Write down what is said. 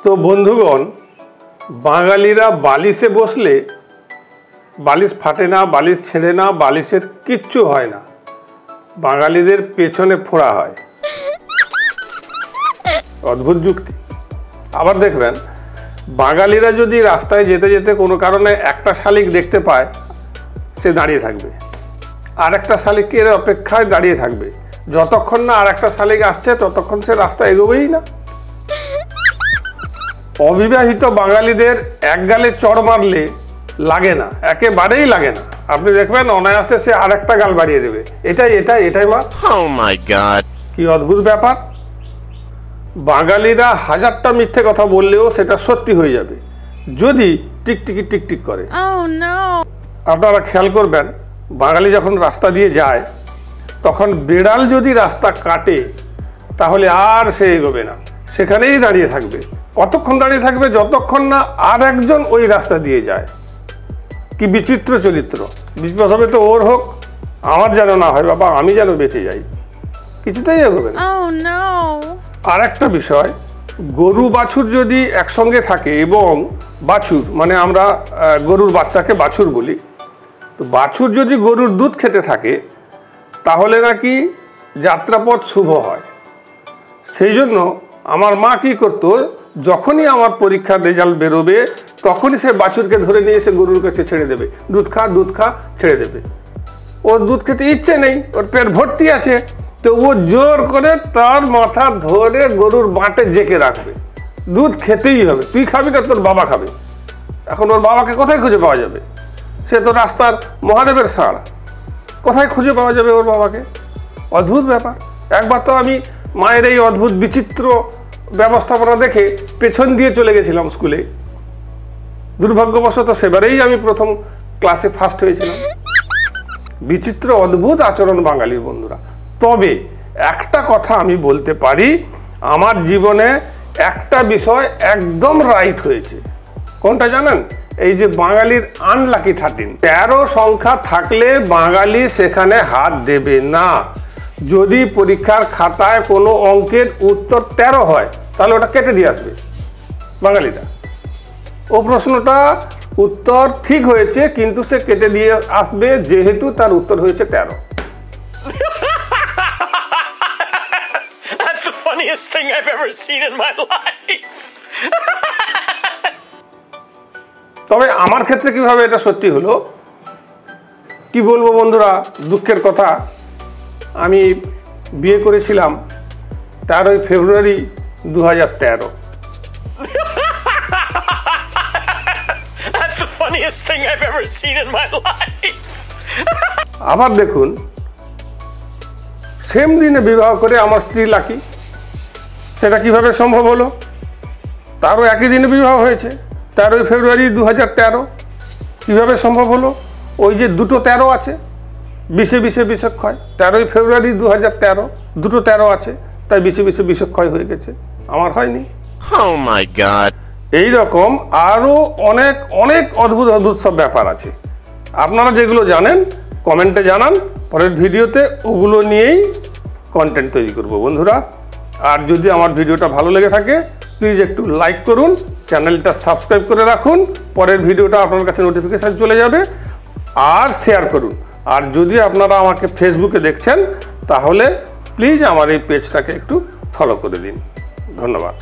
তো বন্ধুগণ, বাঙালিরা বালিশে বসলে বালিশ ফাটে না, বালিশ ছেড়ে না, বালিশের কিচ্ছু হয় না, বাঙালিদের পেছনে ফোড়া হয়। অদ্ভুত যুক্তি। আবার দেখবেন, বাঙালিরা যদি রাস্তায় যেতে যেতে কোনো কারণে একটা শালিক দেখতে পায়, সে দাঁড়িয়ে থাকবে, আর একটা শালিকের অপেক্ষায় দাঁড়িয়ে থাকবে। যতক্ষণ না আর একটা শালিক আসছে ততক্ষণ সে রাস্তা এগোবেই না। অবিবাহিত বাঙালিদের এক গালে চড় মারলে লাগে না, একেবারেই লাগে না। আপনি দেখবেন অনায়াসে সে আর একটা গাল বাড়িয়ে দেবে, এটাই মা। Oh my God! কি অদ্ভুত ব্যাপার। বাঙালিরা হাজারটা মিথ্যে কথা বললেও সেটা সত্যি হয়ে যাবে যদি টিকটিকি টিকটিক করে। Oh no! আপনারা খেয়াল করবেন, বাঙালি যখন রাস্তা দিয়ে যায় তখন বেড়াল যদি রাস্তা কাটে তাহলে আর সে এগোবে না, সেখানেই দাঁড়িয়ে থাকবে। কতক্ষণ দাঁড়িয়ে থাকবে? যতক্ষণ না আর একজন ওই রাস্তা দিয়ে যায়। কি বিচিত্র চরিত্র। বিপদ হবে তো ওর হোক, আমার যেন না হয় বাবা, আমি যেন বেঁচে যাই, কিছুতেই এগোবে না। Oh no! আর একটা বিষয়, গরু বাছুর যদি একসঙ্গে থাকে, এবং বাছুর মানে আমরা গরুর বাচ্চাকে বাছুর বলি, তো বাছুর যদি গরুর দুধ খেতে থাকে তাহলে নাকি যাত্রাপথ শুভ হয়। সেই জন্য আমার মা কি করতো, যখনই আমার পরীক্ষার রেজাল্ট বেরোবে তখনই সে বাছুরকে ধরে নিয়ে এসে গরুর কাছে ছেড়ে দেবে, দুধ খা ছেড়ে দেবে। ওর দুধ খেতে ইচ্ছে নেই, ওর পেট ভর্তি আছে, তো ও জোর করে তার মাথা ধরে গরুর বাঁটে জেকে রাখবে, দুধ খেতেই হবে, তুই খাবি না তোর বাবা খাবে। এখন ওর বাবাকে কোথায় খুঁজে পাওয়া যাবে? সে তো রাস্তার মহাদেবের ষাঁড়, কোথায় খুঁজে পাওয়া যাবে ওর বাবাকে? অদ্ভুত ব্যাপার। একবার তো আমি মায়ের এই অদ্ভুত বিচিত্র ব্যবস্থাপনা দেখে পেছন দিয়ে চলে গেছিলাম স্কুলে। দুর্ভাগ্যবশত সেবারেই আমি প্রথম ক্লাসে ফার্স্ট হয়েছিলাম। বিচিত্র অদ্ভুত আচরণ বাঙালির বন্ধুরা। তবে একটা কথা আমি বলতে পারি, আমার জীবনে একটা বিষয় একদম রাইট হয়েছে। কোনটা জানেন? এই যে বাঙালির আনলাকি 13 সংখ্যা থাকলে বাঙালি সেখানে হাত দেবে না। যদি পরীক্ষার খাতায় কোনো অঙ্কের উত্তর 13 হয় তাহলে ওটা কেটে দিয়ে আসবে বাঙালিরা। ও প্রশ্নটা উত্তর ঠিক হয়েছে কিন্তু সে কেটে দিয়ে আসবে যেহেতু তার উত্তর হয়েছে 13। That's the funniest thing I've ever seen in my life. তবে আমার ক্ষেত্রে কিভাবে এটা সত্যি হলো কি বলবো বন্ধুরা, দুঃখের কথা। আমি বিয়ে করেছিলাম 13 ফেব্রুয়ারি 2013। That's the funniest thing I've ever seen in my life. আবার দেখুন, সেম দিনে বিবাহ করে আমার স্ত্রী লাকি। সেটা কিভাবে সম্ভব হলো? তারও একই দিনে বিবাহ হয়েছে, 13 ফেব্রুয়ারি 2013। কিভাবে সম্ভব হলো? ওই যে দুটো 13 আছে, 20-20 বিষক্ষয়। 13 ফেব্রুয়ারি 2013, দুটো 13 আছে, তাই 20-20 বিষক্ষয় হয়ে গেছে, আমার হয়নি। Oh my God! এইরকম আরও অনেক অনেক অদ্ভুত অদ্ভুত সব ব্যাপার আছে। আপনারা যেগুলো জানেন কমেন্টে জানান, পরের ভিডিওতে ওগুলো নিয়েই কন্টেন্ট তৈরি করব বন্ধুরা। আর যদি আমার ভিডিওটা ভালো লেগে থাকে প্লিজ একটু লাইক করুন, চ্যানেলটা সাবস্ক্রাইব করে রাখুন, পরের ভিডিওটা আপনার কাছে নোটিফিকেশান চলে যাবে, আর শেয়ার করুন। আর যদি আপনারা আমাকে ফেসবুকে দেখছেন তাহলে প্লিজ আমার এই পেজটাকে একটু ফলো করে দিন। ধন্যবাদ।